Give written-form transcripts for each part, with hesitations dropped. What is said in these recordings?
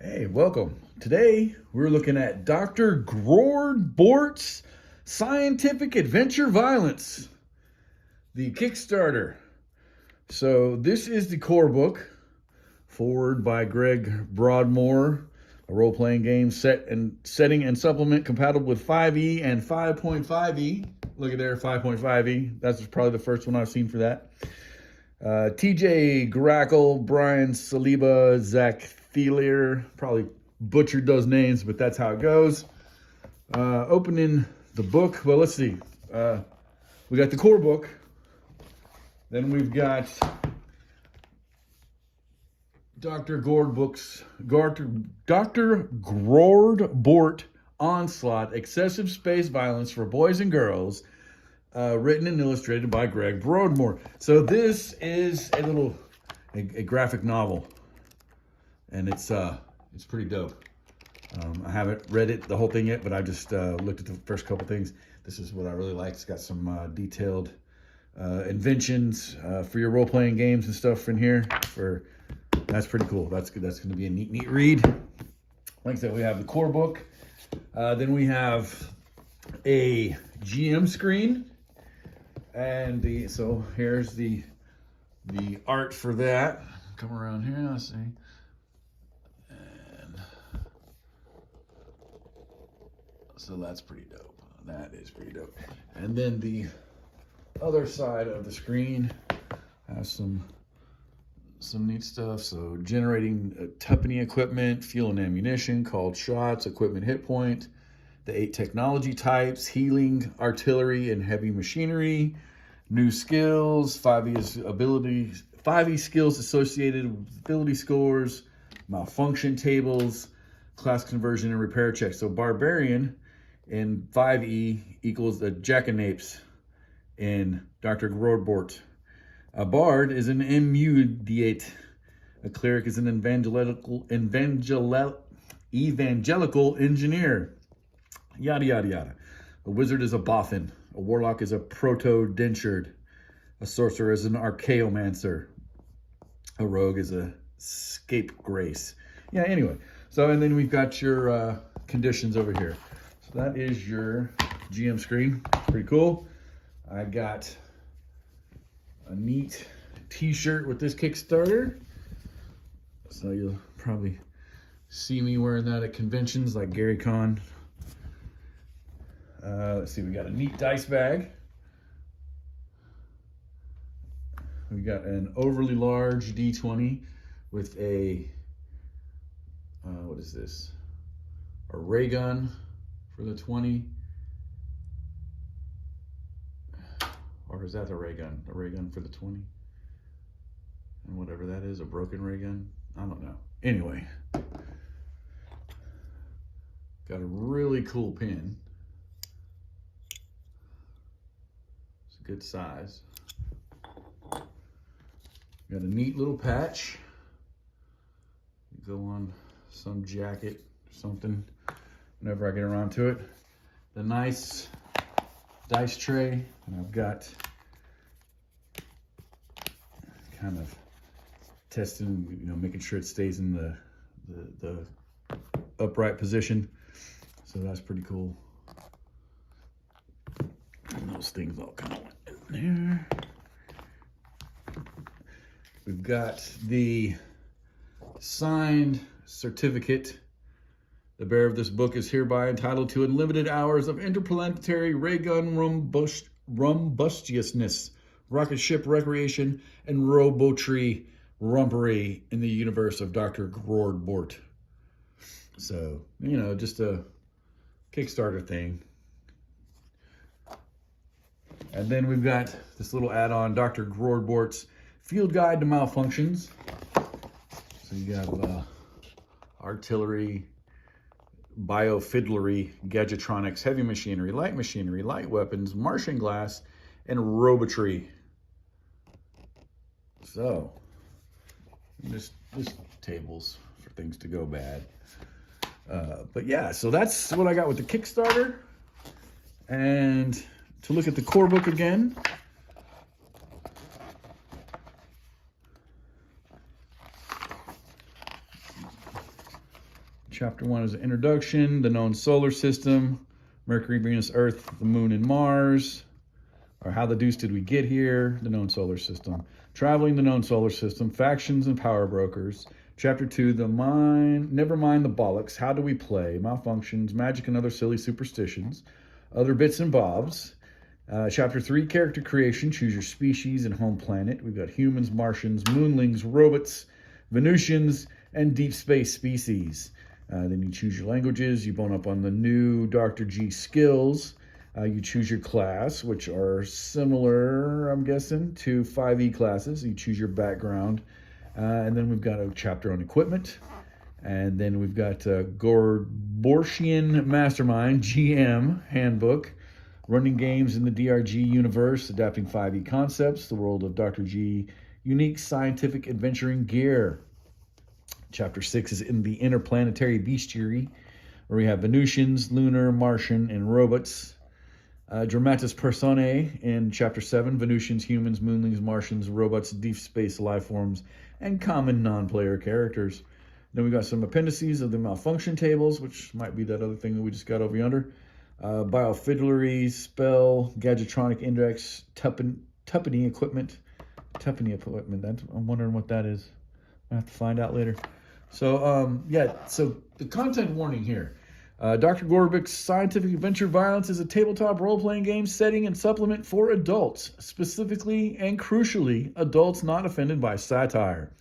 Hey, welcome. Today we're looking at Dr. Grordbort's Scientific Adventure Violence, the Kickstarter. So this is the core book, forward by Greg Broadmoor, a role-playing game setting and supplement compatible with 5e and 5.5e. Look at there, 5.5e. That's probably the first one I've seen for that. TJ Grackle, Brian Saliba, Zach Thelier, probably butchered those names, but that's how it goes. Opening the book, well, let's see. We got the core book. Then we've got Dr. Grordbort Onslaught, Excessive Space Violence for Boys and Girls, written and illustrated by Greg Broadmoor. So this is a graphic novel, and it's pretty dope. I haven't read it the whole thing yet, but I just looked at the first couple things. This is what I really like. It's got some detailed inventions for your role-playing games and stuff in here. That's pretty cool. That's good. That's going to be a neat read. Like I said, we have the core book. Then we have a GM screen. And so here's the art for that. Come around here, let's see. And so that's pretty dope. That is pretty dope. And then the other side of the screen has some neat stuff. So generating Tuppeny equipment, fuel and ammunition, called shots, equipment hit point, the 8 technology types, healing, artillery, and heavy machinery, new skills, 5e skills associated with ability scores, malfunction tables, class conversion and repair checks. So barbarian in 5e equals the jackanapes in Dr. Grordbort. A bard is an immediate. A cleric is an evangelical engineer. Yada, yada, yada. A wizard is a bothan. A warlock is a proto-dentured. A sorcerer is an archaeomancer. A rogue is a scapegrace. Yeah, anyway. So, and then we've got your conditions over here. So that is your GM screen. Pretty cool. I got a neat t-shirt with this Kickstarter. So you'll probably see me wearing that at conventions like Gary Con. Let's see, we got a neat dice bag. We got an overly large D20 with a, what is this? A ray gun for the 20. Or is that a ray gun? A ray gun for the 20? And whatever that is, a broken ray gun? I don't know. Anyway. Got a really cool pin. It's a good size. Got a neat little patch. Go on some jacket, something, whenever I get around to it. The nice dice tray, and I've got kind of testing, making sure it stays in the upright position. So that's pretty cool. And those things all kind of went in there. We've got the signed certificate. The bearer of this book is hereby entitled to unlimited hours of interplanetary ray gun rumbustiousness, rocket ship recreation, and robotry rumpery in the universe of Dr. Grordbort. So, just a Kickstarter thing. And then we've got this little add-on, Dr. Grordbort's Field Guide to Malfunctions. So you have artillery, biofiddlery, gadgetronics, heavy machinery, light weapons, Martian glass, and robotry. So, just tables for things to go bad. But yeah, so that's what I got with the Kickstarter. And to look at the core book again, Chapter 1 is an introduction, the known solar system, Mercury, Venus, Earth, the Moon, and Mars. Or how the deuce did we get here? The known solar system. Traveling the known solar system, factions and power brokers. Chapter 2, never mind the bollocks, how do we play? Malfunctions, magic and other silly superstitions. Other bits and bobs. Chapter 3, character creation, choose your species and home planet. We've got humans, Martians, moonlings, robots, Venusians, and deep space species. Then you choose your languages. You bone up on the new Dr. G skills. You choose your class, which are similar, I'm guessing, to 5e classes. You choose your background. And then we've got a chapter on equipment. And then we've got Grordbortian Mastermind, GM, Handbook. Running games in the DRG universe, adapting 5e concepts, the world of Dr. G, unique scientific adventuring gear. Chapter 6 is in the interplanetary bestiary, where we have Venusians, lunar, Martian, and robots. Dramatis Personae in Chapter 7, Venusians, humans, moonlings, Martians, robots, deep space life forms, and common non-player characters. Then we got some appendices of the malfunction tables, which might be that other thing that we just got over yonder. Biofiddlery, spell, gadgetronic index, tuppeny equipment. Tuppeny equipment, I'm wondering what that is. I have to find out later. So, so the content warning here. Dr. Gorbick's Scientific Adventure Violence is a tabletop role-playing game setting and supplement for adults, specifically and crucially, adults not offended by satire.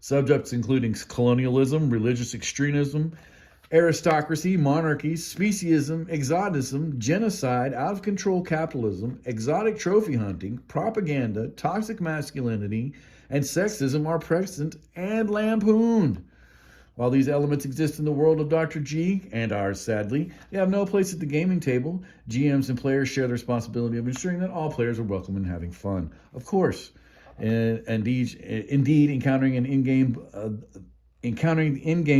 Subjects including colonialism, religious extremism, aristocracy, monarchy, speciesism, exotism, genocide, out-of-control capitalism, exotic trophy hunting, propaganda, toxic masculinity, and sexism are present and lampooned. While these elements exist in the world of Dr. G, and ours sadly, they have no place at the gaming table. GMs and players share the responsibility of ensuring that all players are welcome and having fun. Of course, indeed, encountering in-game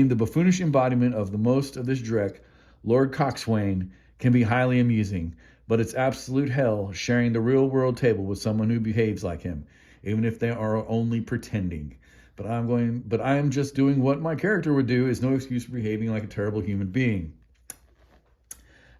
the buffoonish embodiment of the most of this dreck, Lord Coxswain, can be highly amusing, but it's absolute hell sharing the real-world table with someone who behaves like him, even if they are only pretending. But I am just doing what my character would do is no excuse for behaving like a terrible human being.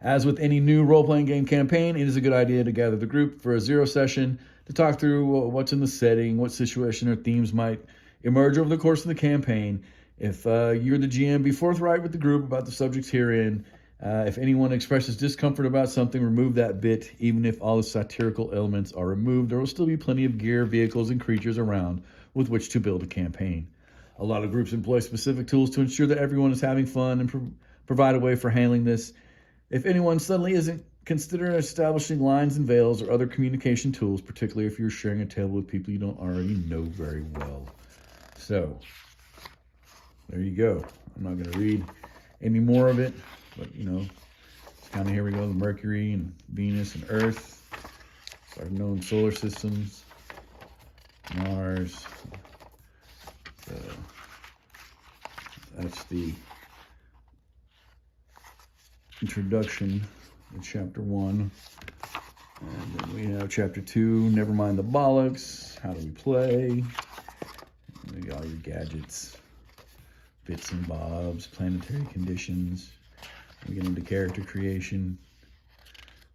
As with any new role-playing game campaign, it is a good idea to gather the group for a zero session to talk through what's in the setting, what situation or themes might emerge over the course of the campaign. If you're the GM, be forthright with the group about the subjects herein. If anyone expresses discomfort about something, remove that bit. Even if all the satirical elements are removed, there will still be plenty of gear, vehicles, and creatures around with which to build a campaign. A lot of groups employ specific tools to ensure that everyone is having fun and provide a way for handling this. If anyone suddenly isn't, consider establishing lines and veils or other communication tools, particularly if you're sharing a table with people you don't already know very well. So, there you go. I'm not going to read any more of it, but it's kind of here we go. The Mercury and Venus and Earth, our known solar systems, Mars. So that's the introduction to Chapter 1. And then we have Chapter 2, never mind the bollocks, how do we play? Maybe all your gadgets, bits and bobs, planetary conditions. We get into character creation.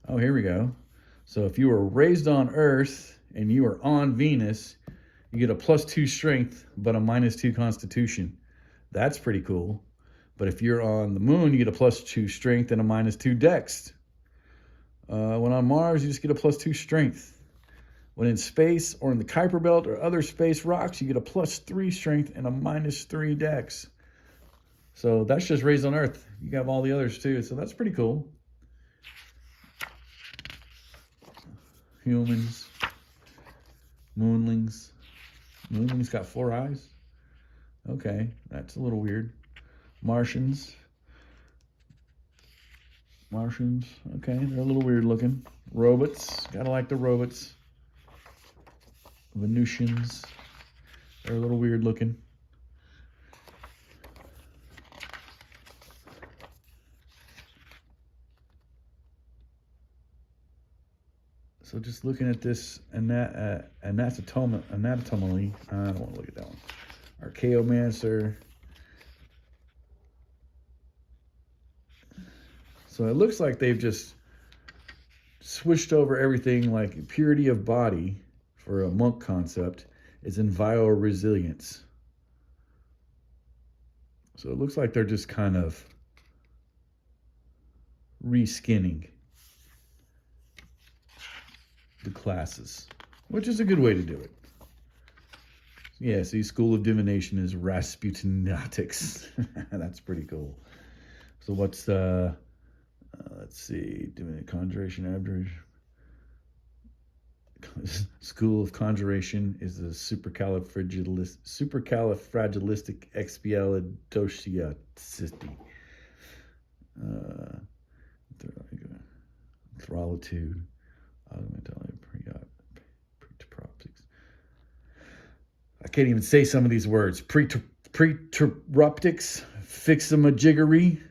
Oh, here we go. So if you were raised on Earth and you are on Venus, you get a +2 strength, but a -2 constitution. That's pretty cool. But if you're on the moon, you get a +2 strength and a -2 dex. When on Mars, you just get a +2 strength. When in space or in the Kuiper Belt or other space rocks, you get a +3 strength and a -3 dex. So that's just raised on Earth. You have all the others too, so that's pretty cool. Humans, moonlings. Moonlings got 4 eyes. Okay, that's a little weird. Martians. Okay, they're a little weird looking. Robots, gotta like the robots. Venusians, they're a little weird looking. So just looking at this anatomically, I don't want to look at that one. Archaeomancer. So it looks like they've just switched over everything, like purity of body for a monk concept is in resilience. So it looks like they're just kind of reskinning the classes, which is a good way to do it. Yeah, see, School of Divination is Rasputinatics. That's pretty cool. So what's the, let's see, Conjuration, Abjuration. School of Conjuration is the supercalifragilisticexpialidocious. Throlitude. I can't even say some of these words. Preterruptics, fixamajiggery,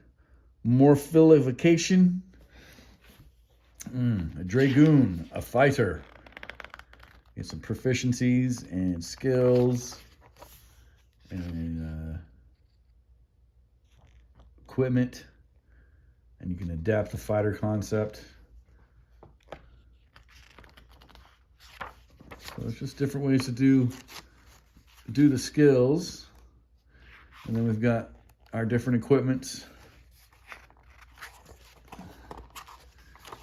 morphilification, a dragoon, a fighter. Get some proficiencies and skills and equipment, and you can adapt the fighter concept. So it's just different ways to do the skills. And then we've got our different equipments.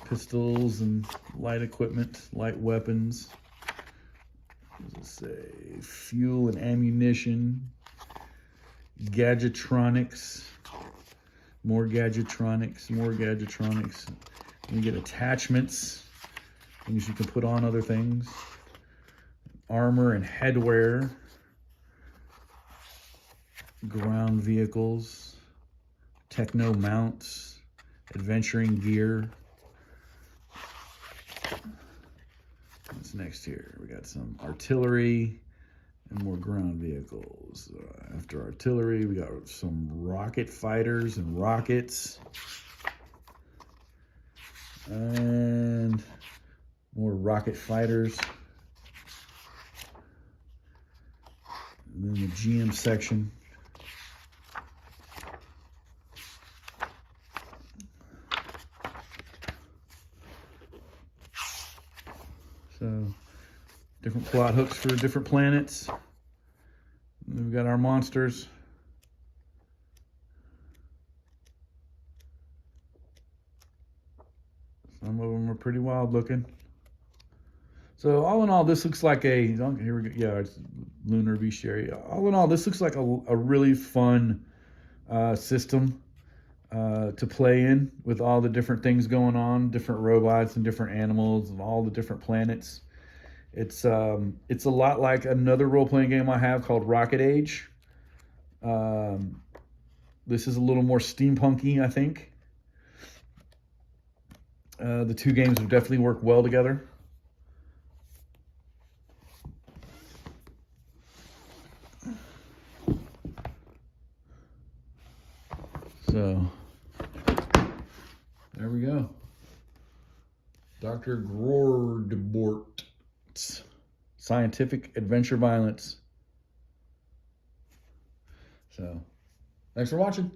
Pistols and light equipment, light weapons. Let's say fuel and ammunition. Gadgetronics. More gadgetronics, more gadgetronics. You get attachments. Things you can put on other things. Armor and headwear. Ground vehicles. Techno mounts. Adventuring gear. What's next here? We got some artillery and more ground vehicles. After artillery, we got some rocket fighters and rockets. And more rocket fighters. And then the GM section. So, different plot hooks for different planets. And we've got our monsters. Some of them are pretty wild looking. So all in all, this looks like a, here we go, yeah, it's lunar bestiary. All in all, this looks like a really fun system to play in, with all the different things going on, different robots and different animals and all the different planets. It's a lot like another role-playing game I have called Rocket Age. This is a little more steampunky, I think. The two games would definitely work well together. So, there we go. Dr. Grordbort's Scientific Adventure Violence. So, thanks for watching.